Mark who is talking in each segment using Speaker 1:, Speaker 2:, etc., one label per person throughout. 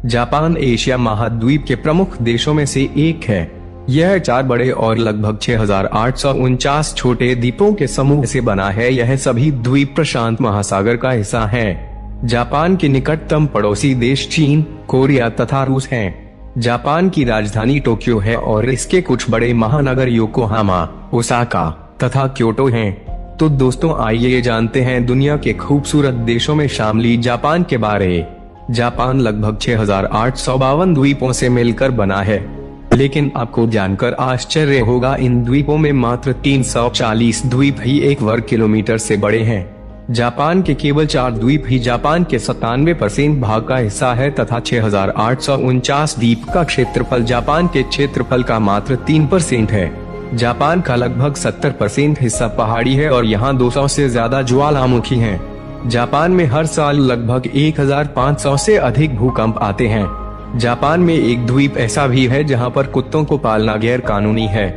Speaker 1: Japan Asia महाद्वीप के प्रमुख देशों में से एक है। यह 4 बड़े और लगभग 6,849 छोटे द्वीपों के समूह से बना है। यह सभी द्वीप प्रशांत महासागर का हिस्सा हैं। जापान के निकटतम पड़ोसी देश चीन, कोरिया तथा रूस हैं। जापान की राजधानी टोक्यो है और इसके कुछ बड़े महानगर योकोहामा, ओसाका तथा क्योटो हैं। तो दोस्तों, आइए जानते हैं दुनिया के खूबसूरत देशों में शामिल जापान के बारे। जापान लगभग 6,852 द्वीपों से मिलकर बना है, लेकिन आपको जानकर आश्चर्य होगा, इन द्वीपों में मात्र 340 द्वीप ही 1 वर्ग किलोमीटर से बड़े हैं। जापान के केवल 4 द्वीप ही जापान के 97% भाग का हिस्सा है तथा 6,849 द्वीप का क्षेत्रफल जापान के क्षेत्रफल का मात्र 3% है। जापान का लगभग 70% हिस्सा पहाड़ी है और यहाँ 200 से ज्यादा ज्वालामुखी हैं। जापान में हर साल लगभग 1,500 से अधिक भूकंप आते हैं। जापान में एक द्वीप ऐसा भी है जहां पर कुत्तों को पालना गैर कानूनी है,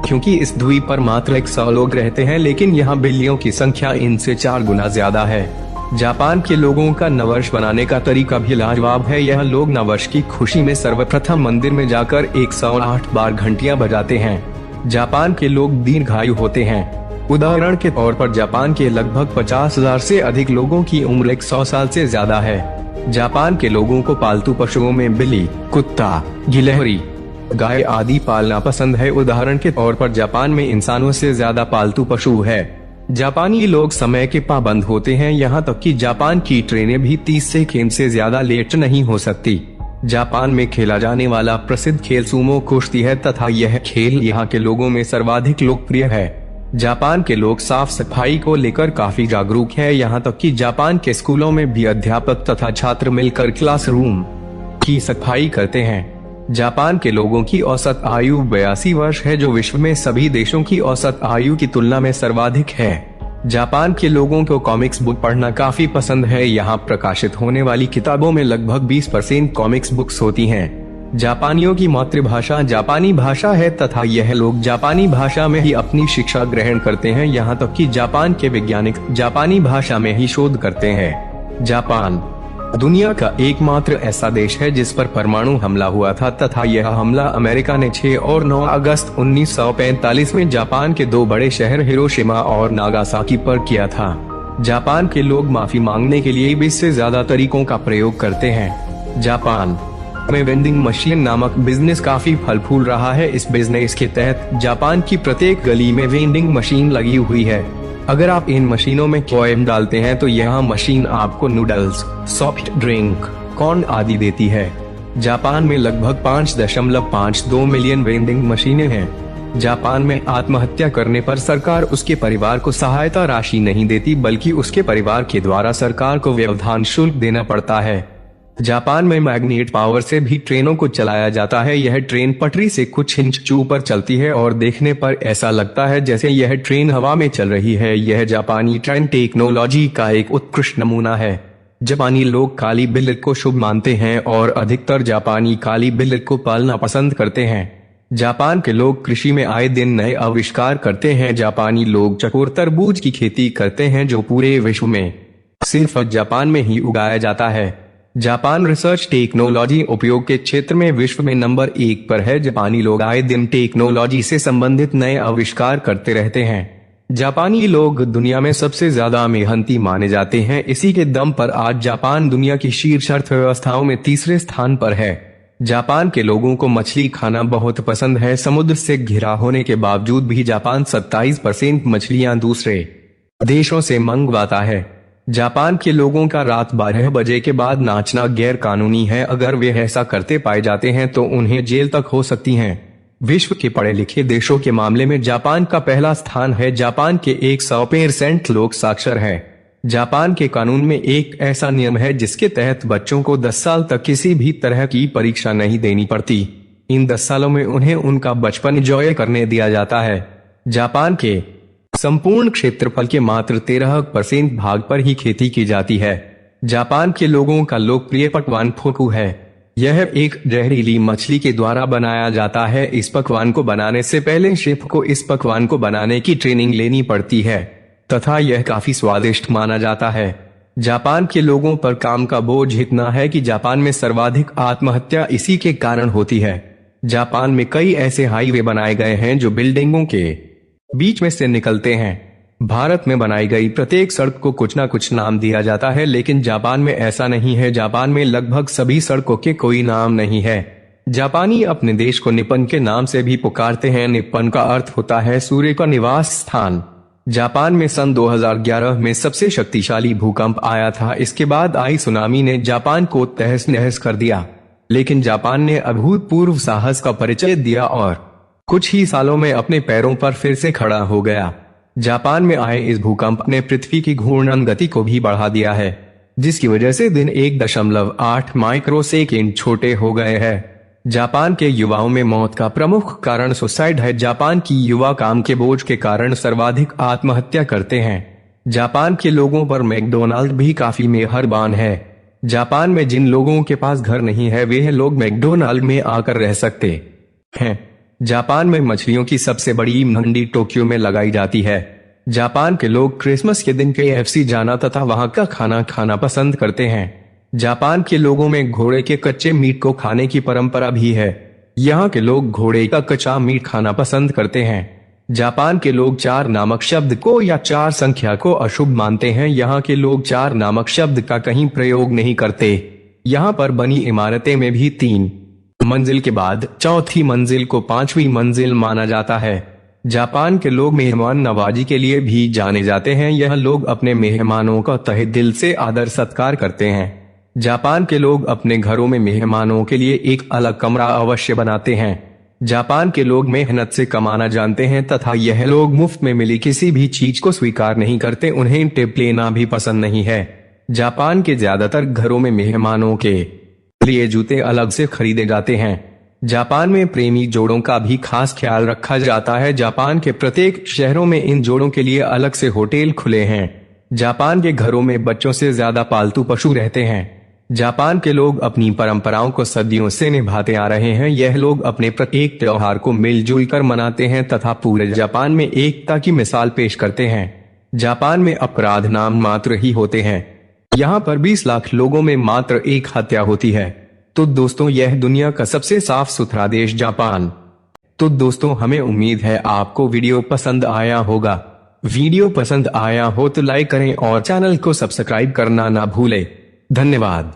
Speaker 1: क्योंकि इस द्वीप पर मात्र 100 लोग रहते हैं, लेकिन यहां बिल्लियों की संख्या इनसे 4 गुना ज्यादा है। जापान के लोगों का नववर्ष बनाने का तरीका भी लाजवाब है। यह लोग नववर्ष की खुशी में सर्वप्रथम मंदिर में जाकर 108 बार घंटियां बजाते हैं। जापान के लोग दीर्घायु होते हैं। उदाहरण के तौर पर जापान के लगभग 50,000 से अधिक लोगों की उम्र 100 साल से ज्यादा है। जापान के लोगों को पालतू पशुओं में बिल्ली, कुत्ता, गिलहरी, गाय आदि पालना पसंद है। उदाहरण के तौर पर जापान में इंसानों से ज्यादा पालतू पशु है। जापानी लोग समय के पाबंद होते हैं, यहाँ तक कि जापान की ट्रेनें भी 30 सेकंड से ज्यादा लेट नहीं हो सकती। जापान में खेला जाने वाला प्रसिद्ध खेल सुमो कुश्ती है तथा यह खेल यहाँ के लोगों में सर्वाधिक लोकप्रिय है। जापान के लोग साफ सफाई को लेकर काफी जागरूक हैं, यहाँ तक कि जापान के स्कूलों में भी अध्यापक तथा छात्र मिलकर क्लासरूम की सफाई करते हैं। जापान के लोगों की औसत आयु 82 वर्ष है, जो विश्व में सभी देशों की औसत आयु की तुलना में सर्वाधिक है। जापान के लोगों को कॉमिक्स बुक पढ़ना काफी पसंद है। यहाँ प्रकाशित होने वाली किताबों में लगभग 20% कॉमिक्स बुक्स होती हैं। जापानियों की मातृभाषा जापानी भाषा है तथा यह लोग जापानी भाषा में ही अपनी शिक्षा ग्रहण करते हैं, यहाँ तक कि जापान के वैज्ञानिक जापानी भाषा में ही शोध करते हैं। जापान दुनिया का एकमात्र ऐसा देश है जिस पर परमाणु हमला हुआ था तथा यह हमला अमेरिका ने 6 और 9 अगस्त 1945 में जापान के 2 बड़े शहर हिरोशिमा और नागासाकी पर किया था। जापान के लोग माफी मांगने के लिए 20 से ज्यादा तरीकों का प्रयोग करते हैं। जापान में वेंडिंग मशीन नामक बिजनेस काफी फल फूल रहा है। इस बिजनेस के तहत जापान की प्रत्येक गली में वेंडिंग मशीन लगी हुई है। अगर आप इन मशीनों में कॉइन डालते हैं तो यह मशीन आपको नूडल्स, सॉफ्ट ड्रिंक, कॉर्न आदि देती है। जापान में लगभग 5.52 मिलियन वेंडिंग मशीनें हैं। जापान में आत्महत्या करने पर सरकार उसके परिवार को सहायता राशि नहीं देती, बल्कि उसके परिवार के द्वारा सरकार को व्यवधान शुल्क देना पड़ता है। जापान में मैग्नेट पावर से भी ट्रेनों को चलाया जाता है। यह ट्रेन पटरी से कुछ इंच ऊपर चलती है और देखने पर ऐसा लगता है जैसे यह ट्रेन हवा में चल रही है। यह जापानी ट्रेन टेक्नोलॉजी का एक उत्कृष्ट नमूना है। जापानी लोग काली बिल्ली को शुभ मानते हैं और अधिकतर जापानी काली बिल्ली को पालना पसंद करते हैं। जापान के लोग कृषि में आए दिन नए आविष्कार करते हैं। जापानी लोग चकोर तरबूज की खेती करते हैं, जो पूरे विश्व में सिर्फ जापान में ही उगाया जाता है। जापान रिसर्च टेक्नोलॉजी उपयोग के क्षेत्र में विश्व में नंबर 1 पर है। जापानी लोग आए दिन टेक्नोलॉजी से संबंधित नए आविष्कार करते रहते हैं। जापानी लोग दुनिया में सबसे ज्यादा मेहनती माने जाते हैं। इसी के दम पर आज जापान दुनिया की शीर्ष अर्थव्यवस्थाओं में 3रे स्थान पर है। जापान के लोगों को मछली खाना बहुत पसंद है। समुद्र से घिरा होने के बावजूद भी जापान 27% मछलियां दूसरे देशों से मंगवाता है। जापान के लोगों का रात 12 बजे के बाद नाचना गैर कानूनी है। अगर वे ऐसा करते पाए जाते हैं तो उन्हें जेल तक हो सकती है। विश्व के पढ़े लिखे देशों के मामले में जापान का पहला स्थान है। जापान के 100% लोग साक्षर हैं। जापान के कानून में एक ऐसा नियम है जिसके तहत बच्चों को 10 साल तक किसी भी तरह की परीक्षा नहीं देनी पड़ती। इन 10 सालों में उन्हें उनका बचपन एंजॉय करने दिया जाता है। जापान के संपूर्ण क्षेत्रफल के मात्र 13% भाग पर ही खेती की जाती है। जापान के लोगों का लोकप्रिय पकवान फोकू है। यह एक जहरीली मछली के द्वारा बनाया जाता है। इस पकवान को बनाने से पहले शेफ को इस पकवान को बनाने की ट्रेनिंग लेनी पड़ती है तथा यह काफी स्वादिष्ट माना जाता है। जापान के लोगों पर काम का बोझ इतना है कि जापान में सर्वाधिक आत्महत्या इसी के कारण होती है। जापान में कई ऐसे हाईवे बनाए गए हैं जो बिल्डिंगों के बीच में से निकलते हैं। भारत में बनाई गई प्रत्येक सड़क को कुछ ना कुछ नाम दिया जाता है, लेकिन जापान में ऐसा नहीं है। जापान में लगभग सभी सड़कों के कोई नाम नहीं है। जापानी अपने देश को निप्पन के नाम से भी पुकारते हैं। निप्पन का अर्थ होता है सूर्य का निवास स्थान। जापान में सन 2011 में सबसे शक्तिशाली भूकंप आया था। इसके बाद आई सुनामी ने जापान को तहस नहस कर दिया, लेकिन जापान ने अभूतपूर्व साहस का परिचय दिया और कुछ ही सालों में अपने पैरों पर फिर से खड़ा हो गया। जापान में आए इस भूकंप ने पृथ्वी की घूर्णन गति को भी बढ़ा दिया है, जिसकी वजह से दिन 1.8 माइक्रोसेकंड छोटे हो गए हैं। जापान के युवाओं में मौत का प्रमुख कारण सुसाइड है। जापान की युवा काम के बोझ के कारण सर्वाधिक आत्महत्या करते हैं। जापान के लोगों पर मैकडोनाल्ड भी काफी मेहरबान है। जापान में जिन लोगों के पास घर नहीं है वे लोग मैकडोनाल्ड में आकर रह सकते हैं। जापान में मछलियों की सबसे बड़ी मंडी टोक्यो में लगाई जाती है। जापान के लोग क्रिसमस के दिन KFC जाना तथा वहां का खाना खाना पसंद करते हैं। जापान के लोगों में घोड़े के कच्चे मीट को खाने की परंपरा भी है। यहाँ के लोग घोड़े का कच्चा मीट खाना पसंद करते हैं। जापान के लोग 4 नामक शब्द को या 4 संख्या को अशुभ मानते हैं। यहाँ के लोग 4 नामक शब्द का कहीं प्रयोग नहीं करते। यहाँ पर बनी इमारतें में भी 3 मंजिल के बाद चौथी मंजिल को 5वीं मंजिल माना जाता है। जापान के लोग मेहमान नवाजी के लिए भी जाने जाते हैं। यह लोग अपने मेहमानों का तहे दिल से आदर सत्कार करते हैं। जापान के लोग अपने घरों में मेहमानों के लिए एक अलग कमरा अवश्य बनाते हैं। जापान के लोग मेहनत से कमाना जानते हैं तथा यह लोग मुफ्त में मिली किसी भी चीज को स्वीकार नहीं करते। उन्हें टिप लेना भी पसंद नहीं है। जापान के ज्यादातर घरों में मेहमानों के लिए जूते अलग से खरीदे जाते हैं। जापान में प्रेमी जोड़ों का भी खास ख्याल रखा जाता है। जापान के प्रत्येक शहरों में इन जोड़ों के लिए अलग से होटल खुले हैं। जापान के घरों में बच्चों से ज्यादा पालतू पशु रहते हैं। जापान के लोग अपनी परंपराओं को सदियों से निभाते आ रहे हैं। यह लोग अपने प्रत्येक त्योहार को मिलजुल कर मनाते हैं तथा पूरे जापान में एकता की मिसाल पेश करते हैं। जापान में अपराध नाम मात्र ही होते हैं। यहाँ पर 20 लाख लोगों में मात्र 1 हत्या होती है। तो दोस्तों, यह दुनिया का सबसे साफ सुथरा देश जापान। तो दोस्तों, हमें उम्मीद है आपको वीडियो पसंद आया होगा। वीडियो पसंद आया हो तो लाइक करें और चैनल को सब्सक्राइब करना ना भूलें। धन्यवाद।